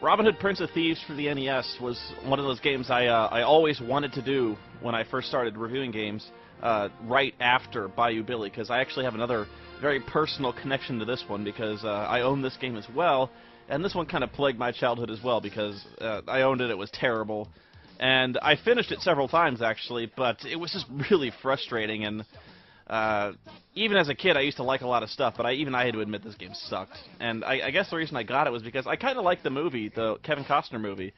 Robin Hood Prince of Thieves for the NES was one of those games I always wanted to do when I first started reviewing games, right after Bayou Billy, because I actually have another very personal connection to this one, because I own this game as well, and this one kind of plagued my childhood as well, because I owned it, it was terrible, and I finished it several times, actually, but it was just really frustrating, and even as a kid, I used to like a lot of stuff, but I had to admit this game sucked. And I guess the reason I got it was because I kind of liked the movie, the Kevin Costner movie.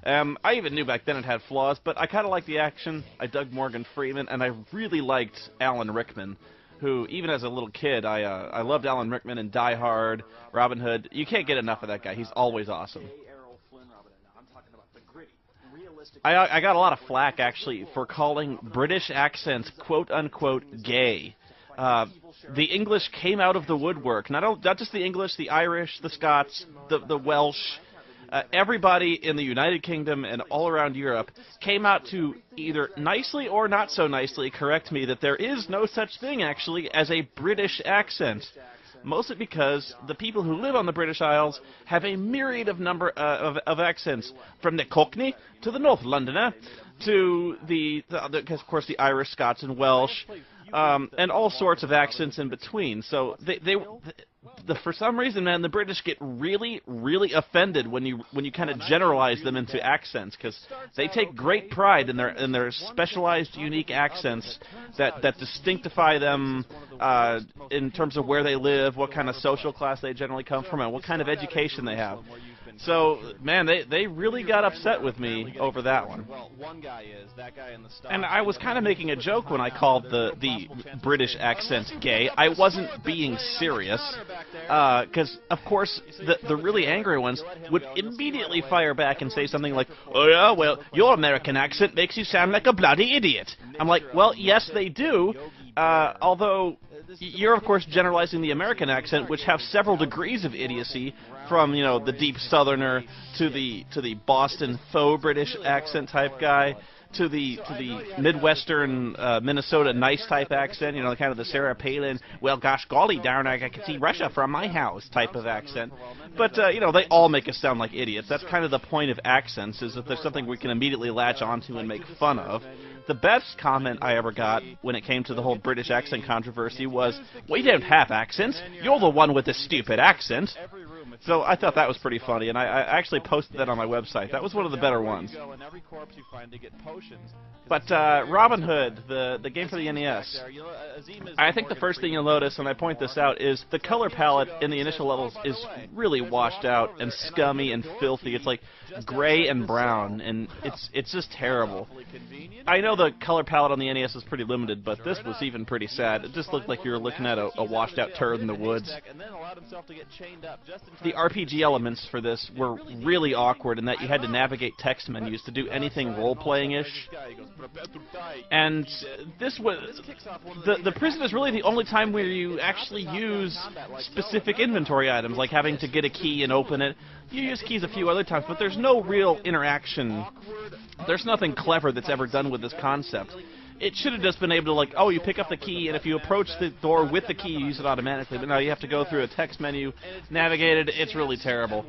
I even knew back then it had flaws, but I kind of liked the action. I dug Morgan Freeman, and I really liked Alan Rickman, who, even as a little kid, I loved Alan Rickman in Die Hard, Robin Hood. You can't get enough of that guy. He's always awesome. I got a lot of flack, actually, for calling British accents quote-unquote gay. The English came out of the woodwork. Not just the English, the Irish, the Scots, the Welsh. Everybody in the United Kingdom and all around Europe came out to either nicely or not so nicely correct me that there is no such thing, actually, as a British accent. Mostly because the people who live on the British Isles have a myriad of accents, from the Cockney to the North Londoner to of course, the Irish, Scots, and Welsh, and all sorts of accents in between. So for some reason, man, the British get really, really offended when you kind of generalize them into accents, because they take great pride in their specialized, unique accents that distinctify them in terms of where they live, what kind of social class they generally come from, and what kind of education they have. So, man, they really got upset with me over that one. And I was kind of making a joke when I called the British accent gay. I wasn't being serious, because, of course, the really angry ones would immediately fire back and say something like, "Oh yeah, well, your American accent makes you sound like a bloody idiot." I'm like, well, yes, they do, although you're, of course, generalizing the American accent, which have several degrees of idiocy, from, you know, the deep Southerner to the Boston faux British accent type guy, to the Midwestern Minnesota nice type accent, you know, kind of the Sarah Palin, well, gosh golly darn, I can see Russia from my house type of accent. But, you know, they all make us sound like idiots. That's kind of the point of accents, is that there's something we can immediately latch onto and make fun of. The best comment I ever got when it came to the whole British accent controversy was, "We don't have accents. You're the one with the stupid accent." So I thought that was pretty funny, and I actually posted that on my website. That was one of the better ones. But Robin Hood, the game for the NES, I think the first thing you'll notice, and I point this out, is the color palette in the initial levels is really washed out and scummy and filthy. It's like gray and brown, and it's just terrible. I know the color palette on the NES is pretty limited, but this was even pretty sad. It just looked like you were looking at a washed out turd in the woods. The RPG elements for this were really awkward in that you had to navigate text menus to do anything role-playing-ish. And this was... The prison is really the only time where you actually use specific inventory items, like having to get a key and open it. You use keys a few other times, but there's no real interaction. There's nothing clever that's ever done with this concept. It should have just been able to, like, oh, you pick up the key, and if you approach the door with the key, you use it automatically. But now you have to go through a text menu, navigate it. It's really terrible.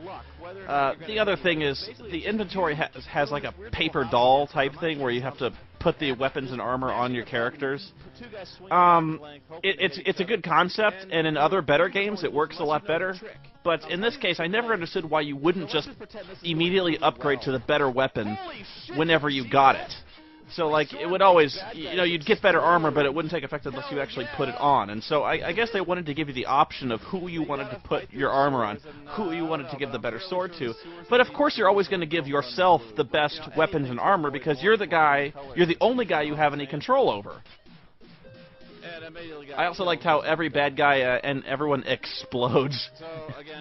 The other thing is the inventory has like a paper doll type thing where you have to put the weapons and armor on your characters. It's a good concept, and in other better games it works a lot better. But in this case, I never understood why you wouldn't just immediately upgrade to the better weapon whenever you got it. So, like, it would always, you know, you'd get better armor, but it wouldn't take effect unless you actually put it on. And so I guess they wanted to give you the option of who you wanted to put your armor on, who you wanted to give the better sword to. But, of course, you're always going to give yourself the best weapons and armor because you're the only guy you have any control over. I also liked how every bad guy and everyone explodes.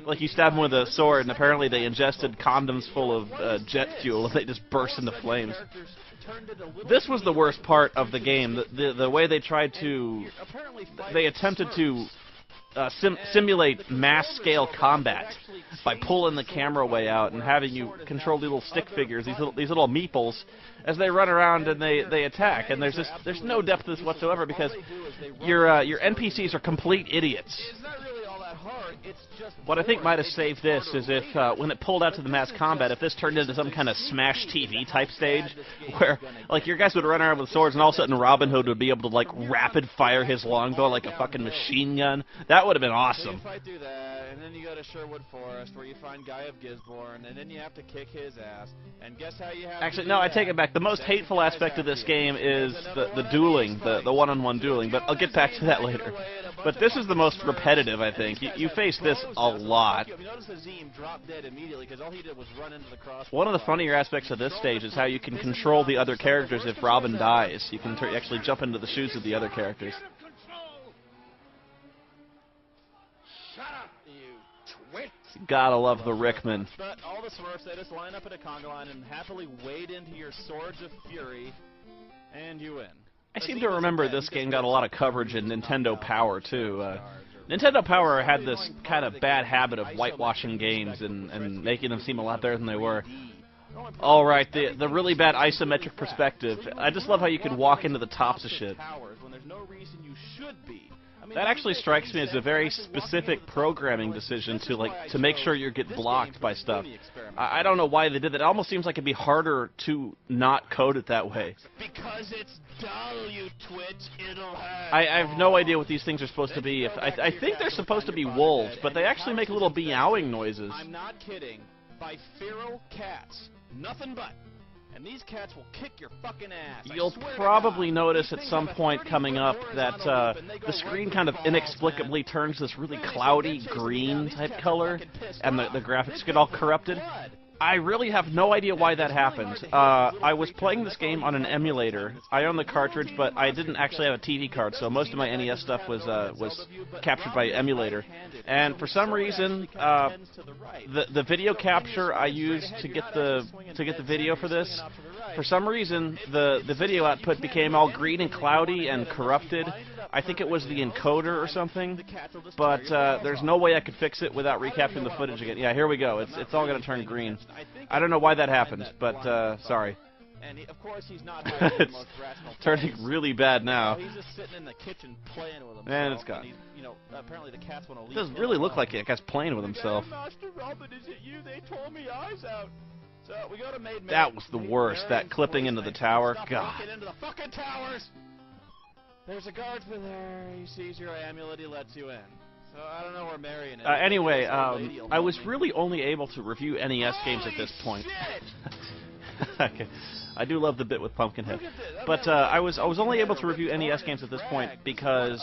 Like, you stab them with a sword, and apparently they ingested condoms full of jet fuel, and they just burst into flames. This was the worst part of the game. The way they tried to... They attempted to simulate mass-scale combat by pulling the camera way out and having you control these little stick figures, these little meeples, as they run around and they attack. And there's no depth to this whatsoever because your NPCs are complete idiots. What I think might have saved this is if, when it pulled out to the mass combat, if this turned into some kind of Smash TV type stage, where, like, your guys would run around with swords, and all of a sudden Robin Hood would be able to, like, rapid-fire his longbow like a fucking machine gun. That would have been awesome. You fight through that, and then you go to Sherwood Forest, where you find Guy of Gisborne, and then you have to kick his ass. And guess how you have Actually, no, I take it back. The most hateful aspect of this game is the dueling, the one-on-one dueling, but I'll get back to that later. But this is the most repetitive, I think. You face this a lot. One of the funnier aspects of this stage is how you can control the other characters if Robin dies. You can actually jump into the shoes of the other characters. Gotta love the Rickman. But all the Smurfs, they just line up at a conga line and happily wade into your Swords of Fury, and you win. I seem to remember this game got a lot of coverage in Nintendo Power, too. Nintendo Power had this kind of bad habit of whitewashing games and making them seem a lot better than they were. All right, the really bad isometric perspective. I just love how you can walk into the tops of shit. That actually strikes me as a very specific programming decision to make sure you get blocked by stuff. I don't know why they did that. It almost seems like it'd be harder to not code it that way. Because it's dull, you twit. It'll hurt. I have no idea what these things are supposed to be. I think they're supposed to be wolves, but they actually make little meowing noises. I'm not kidding. By feral cats. Nothing but. And these cats will kick your fucking ass. You'll probably notice at some point coming up that the screen kind of inexplicably turns this really cloudy green type color, and the graphics get all corrupted. I really have no idea why that happened. I was playing this game on an emulator. I own the cartridge, but I didn't actually have a TV card, so most of my NES stuff was captured by emulator. And for some reason, the video capture I used to get the video for this, for some reason the video output became all green and cloudy and corrupted. I think it was the encoder or something, but there's no way I could fix it without recapturing the footage again. Yeah, here we go. It's all going to turn green. I don't know why that happened, but sorry. And of course he's not it's turning really bad now. He's just sitting in the kitchen playing with himself. And it's gone. You know, apparently the cats want to leave. It doesn't really look like it. The guy's playing with himself. Master Robin, is it you? They tore me eyes out. So we go to Maid. That was the worst. That clipping into the tower. God. Into the fucking towers. There's a guardsman there. He sees your amulet. He lets you in. So I don't know where Marion is. Anyway, I was really only able to review NES games at this point. Okay. I do love the bit with Pumpkinhead, but I was only able to review NES games at this point because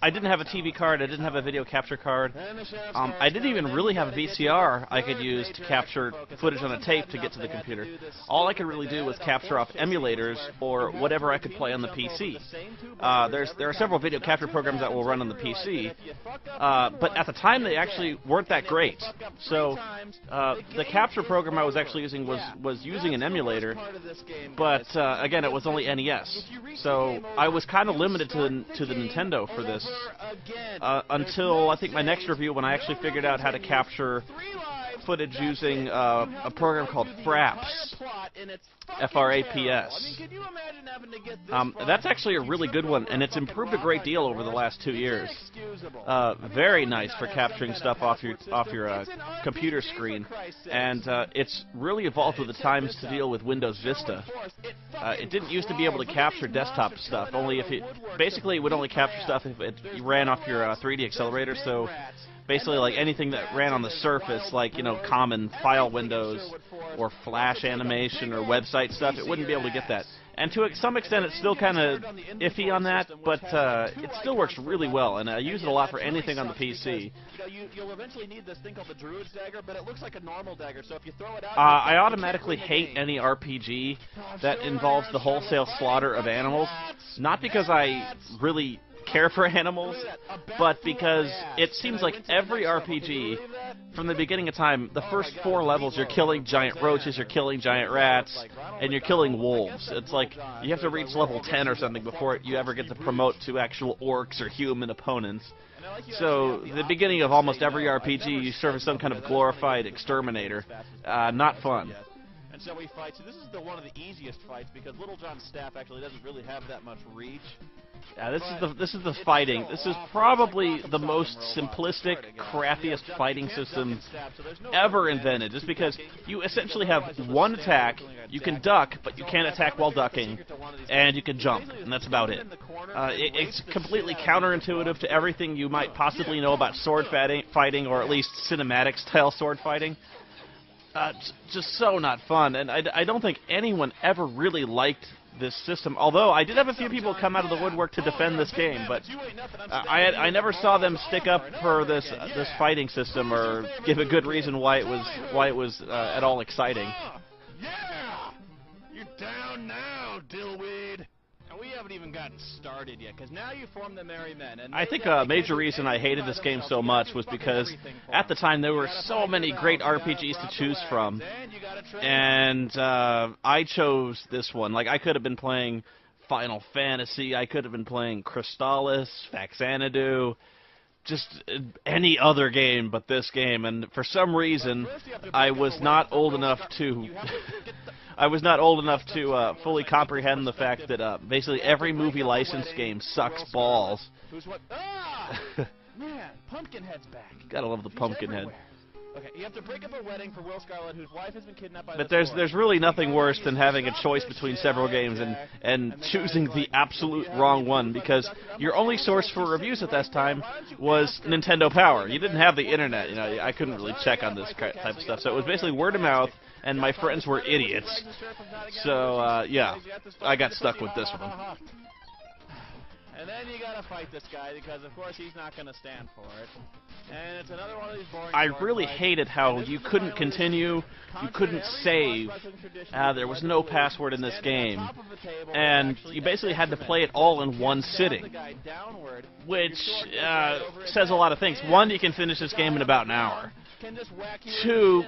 I didn't have a TV card, I didn't have a video capture card, I didn't even really have a VCR I could use to capture footage on a tape to get to the computer. All I could really do was capture off emulators or whatever I could play on the PC. There are several video capture programs that will run on the PC, but at the time they actually weren't that great. So the capture program I was actually using was using an emulator, but again, it was only NES. So I was kind of limited to the Nintendo for this. Until I think my next review, when I actually figured out how to capture footage using a program called Fraps, F-R-A-P-S. That's actually a really good one, and it's improved a great deal over the last 2 years. Very nice for capturing stuff off your computer screen, and it's really evolved with the times to deal with Windows Vista. It didn't used to be able to capture desktop stuff. Basically, it would only capture stuff if it ran off your 3D accelerator. So basically, like anything that ran on the surface, like, you know, common file windows or flash animation or website stuff, it wouldn't be able to get that. And to some extent, it's still kind of iffy on that, but it still works really well, and I use it a lot for anything on the PC. You'll eventually need this thing called the Druid's Dagger, but it looks like a normal dagger, so if you throw it out... I automatically hate any RPG that involves the wholesale slaughter of animals, not because I really care for animals, but because it seems like every RPG, from the beginning of time, the first 4 levels, you're killing giant roaches, you're killing giant rats, and you're killing wolves. It's like you have to reach level 10 or something before you ever get to promote to actual orcs or human opponents. So, the beginning of almost every RPG, you serve as some kind of glorified exterminator. Not fun. And so we fight. So this is one of the easiest fights because Little John's staff actually doesn't really have that much reach. Yeah, this is the fighting. This is probably the most simplistic, crappiest fighting system ever invented. Just because you essentially have one attack, you can duck, but you can't attack while ducking, and you can jump, and that's about it. It's completely counterintuitive to everything you might possibly know about sword fighting, or at least cinematic-style sword fighting. Just so not fun, and I don't think anyone ever really liked this system, although I did have a few people come out of the woodwork to defend this game, but I never saw them stick up for this fighting system or give a good reason why it was at all exciting. Yeah! You're down now, dillweed! And we haven't even gotten started yet, because now you form the Merry Men. And I think a major reason I hated this game so much was because at the time there were so many great RPGs to choose from, and I chose this one. Like, I could have been playing Final Fantasy, I could have been playing Crystalis, Faxanadu, just any other game but this game, and for some reason I was not old enough to fully comprehend the fact that basically every movie license game sucks balls. Man, Pumpkinhead's back. Gotta love the Pumpkinhead. Okay, you have to break up a wedding for Will Scarlet, whose wife has been kidnapped by But there's really nothing worse than having a choice between several games and choosing the absolute wrong one, because your only source for reviews at that time was Nintendo Power. You didn't have the internet, you know. I couldn't really check on this type of stuff, so it was basically word of mouth, and my friends were idiots. So yeah, I got stuck with this one. And then you gotta fight this guy, because of course he's not gonna stand for it. And it's another one of these boring I really hated how you couldn't continue, you couldn't save, there was no password in this game, and you basically had to play it all in one sitting, which says a lot of things. One, you can finish this game in about an hour. Two,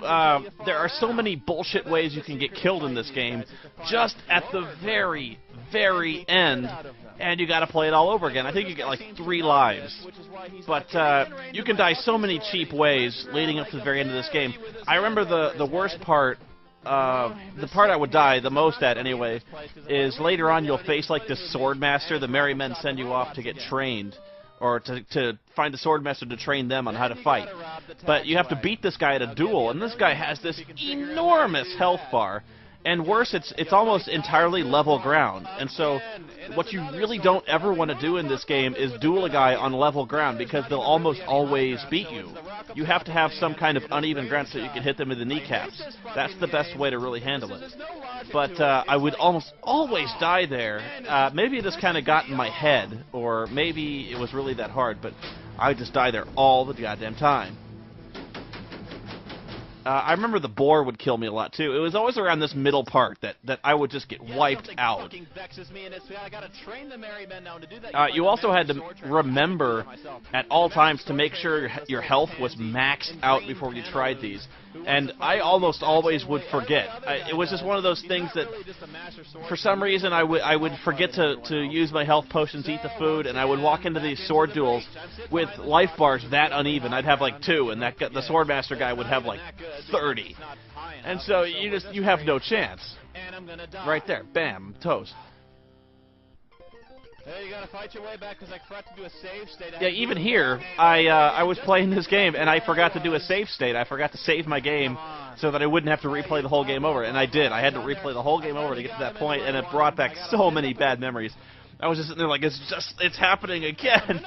there are so many bullshit ways you can get killed in this game, just at the very, very end, and you gotta play it all over again. I think you get like 3 lives. But you can die so many cheap ways leading up to the very end of this game. I remember the worst part, the part I would die the most at anyway, is later on you'll face like this sword master. The Merry Men send you off to get trained, or to find a sword master to train them on how to fight. But you have to beat this guy at a duel, and this guy has this enormous health bar. And worse, it's almost entirely level ground. And so what you really don't ever want to do in this game is duel a guy on level ground, because they'll almost always beat you. You have to have some kind of uneven ground so you can hit them in the kneecaps. That's the best way to really handle it. But I would almost always die there. Maybe it just kind of got in my head, or maybe it was really that hard, but I would just die there all the goddamn time. I remember the boar would kill me a lot, too. It was always around this middle part that I would just get wiped out. You also had to remember at all times to make sure your health was maxed out before you tried these. And I almost always would forget. It was just one of those things that, for some reason, I would forget to use my health potions, eat the food, and I would walk into these sword duels with life bars that uneven. I'd have like 2, and the swordmaster guy would have like 30. And so you have no chance. Right there, bam, toast. Hey, you gotta fight your way back because I forgot to do a save state. Yeah, even here, I was playing this game and I forgot to do a save state. I forgot to save my game so that I wouldn't have to replay the whole game over, and I did. I had to replay the whole game over to get to that point, and it brought back so many bad memories. I was just sitting there like, it's happening again.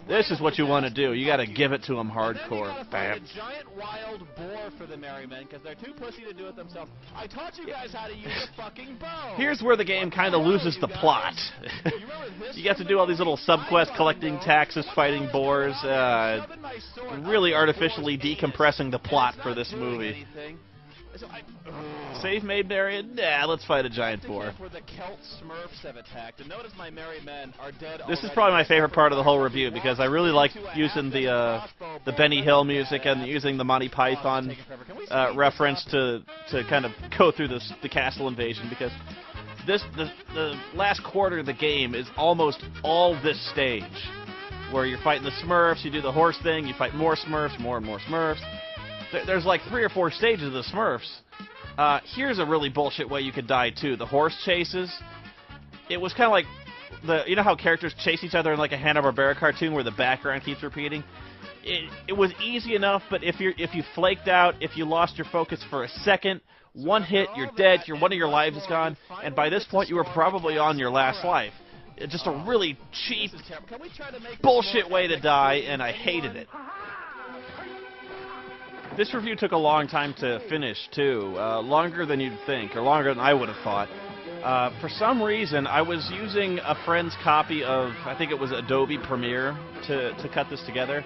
This is what you want to do. You got to give it to them hardcore. Bam. A giant wild boar for the Merry Men because they're too pussy to do it themselves. I taught you guys how to use a fucking bow. Here's where the game kind of loses the plot. You got to do all these little subquests, collecting taxes, fighting boars, really artificially decompressing the plot for this movie. Save Maid Marion? Nah, let's fight a giant boar. This is probably my favorite part of the whole review, because I really like using the Benny Hill music and using the Monty Python reference to kind of go through the castle invasion, because the last quarter of the game is almost all this stage, where you're fighting the Smurfs, you do the horse thing, you fight more Smurfs, more and more Smurfs. There's like 3 or 4 stages of the Smurfs. Here's a really bullshit way you could die, too. The horse chases. It was kind of like you know how characters chase each other in like a Hanna-Barbera cartoon where the background keeps repeating? It was easy enough, but if you flaked out, if you lost your focus for a second, one hit, you're dead, one of your lives is gone, and by this point you were probably on your last life. It's just a really cheap, bullshit way to die, and I hated it. This review took a long time to finish, too. Longer than you'd think, or longer than I would have thought. For some reason, I was using a friend's copy of, I think it was Adobe Premiere, to cut this together.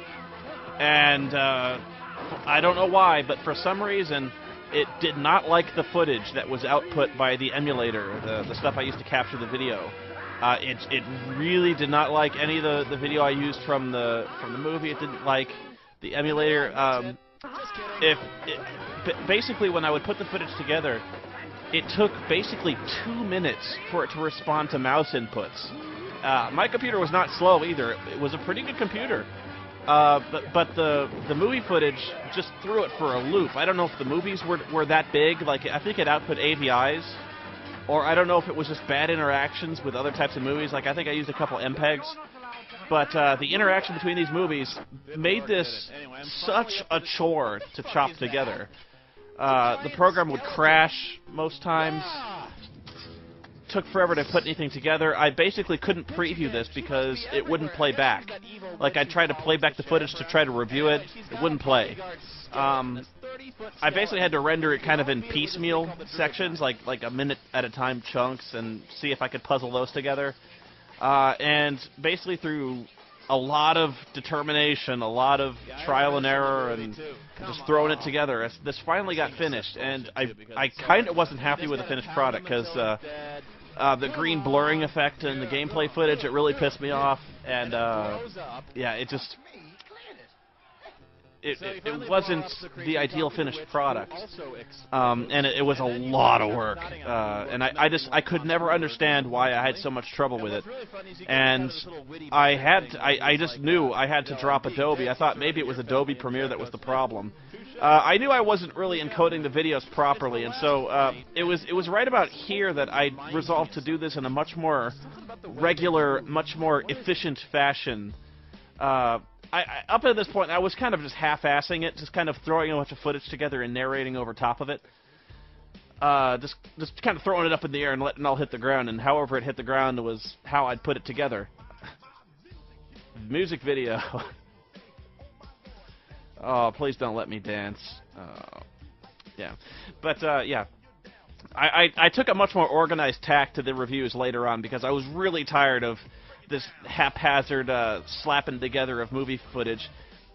And I don't know why, but for some reason, it did not like the footage that was output by the emulator, the stuff I used to capture the video. It really did not like any of the video I used from the movie. It didn't like the emulator. Basically, when I would put the footage together, it took basically 2 minutes for it to respond to mouse inputs. My computer was not slow either. It was a pretty good computer. But the movie footage just threw it for a loop. I don't know if the movies were that big. Like, I think it output AVIs. Or I don't know if it was just bad interactions with other types of movies. Like, I think I used a couple MPEGs. But the interaction between these movies made this such a chore to chop together. The program would crash most times. Took forever to put anything together. I basically couldn't preview this because it wouldn't play back. Like, I tried to play back the footage to try to review it. It wouldn't play. I basically had to render it kind of in piecemeal sections, like a minute at a time chunks, and see if I could puzzle those together. And basically through a lot of determination, a lot of trial and error, and just throwing it together, this finally got finished. And I kind of wasn't happy with the finished product because the green blurring effect in the gameplay footage, it really pissed me off. And yeah, it just... It wasn't the ideal finished product, and it was a lot of work, and I could never understand why I had so much trouble with it, and I just knew I had to drop Adobe. I thought maybe it was Adobe Premiere that was the problem. I knew I wasn't really encoding the videos properly, and so it was right about here that I resolved to do this in a much more regular, much more efficient fashion. Up to this point, I was kind of just half-assing it, just kind of throwing a bunch of footage together and narrating over top of it. Just kind of throwing it up in the air and letting it all hit the ground, and however it hit the ground was how I'd put it together. Music video. Oh, please don't let me dance. Yeah. But, yeah. I took a much more organized tack to the reviews later on because I was really tired of this haphazard slapping together of movie footage.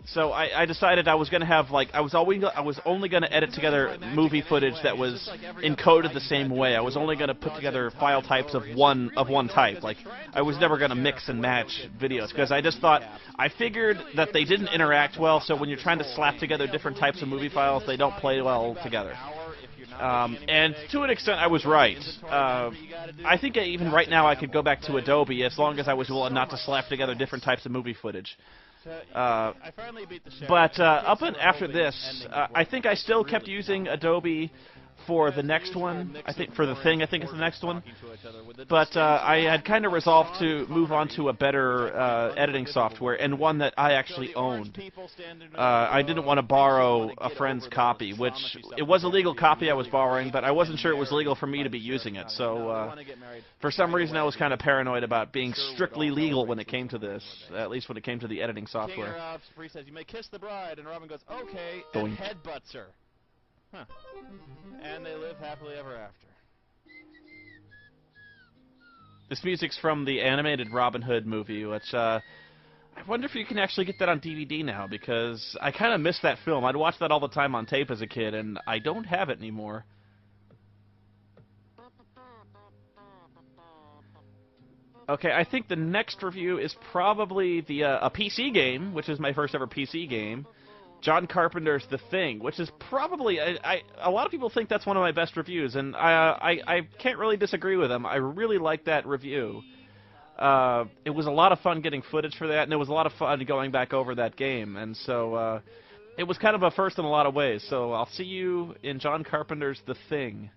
So I decided I was going to have, like, I was only going to edit together movie footage that was encoded the same way. I was only going to put together file types of one type. Like, I was never going to mix and match videos because I just thought, I figured that they didn't interact well, so when you're trying to slap together different types of movie files, they don't play well together. And to an extent, I was right. I think even right now I could go back to Adobe as long as I was willing not to slap together different types of movie footage. But up and after this, I think I still kept using Adobe for the next one. I think for The Thing, I think it's the next one. But I had kind of resolved to move on to a better editing software, and one that I actually owned. I didn't want to borrow a friend's copy, which it was a legal copy I was borrowing, but I wasn't sure it was legal for me to be using it. So for some reason I was kind of paranoid about being strictly legal when it came to this, at least when it came to the editing software. King says, "You may kiss the bride," and Robin goes, "Okay," Doink. and headbutts her. Huh. And they live happily ever after. This music's from the animated Robin Hood movie, which, I wonder if you can actually get that on DVD now, because I kind of missed that film. I'd watch that all the time on tape as a kid, and I don't have it anymore. Okay, I think the next review is probably a PC game, which is my first ever PC game. John Carpenter's The Thing, which is probably, a lot of people think that's one of my best reviews, and I can't really disagree with them. I really like that review. It was a lot of fun getting footage for that, and it was a lot of fun going back over that game, and so it was kind of a first in a lot of ways. So I'll see you in John Carpenter's The Thing.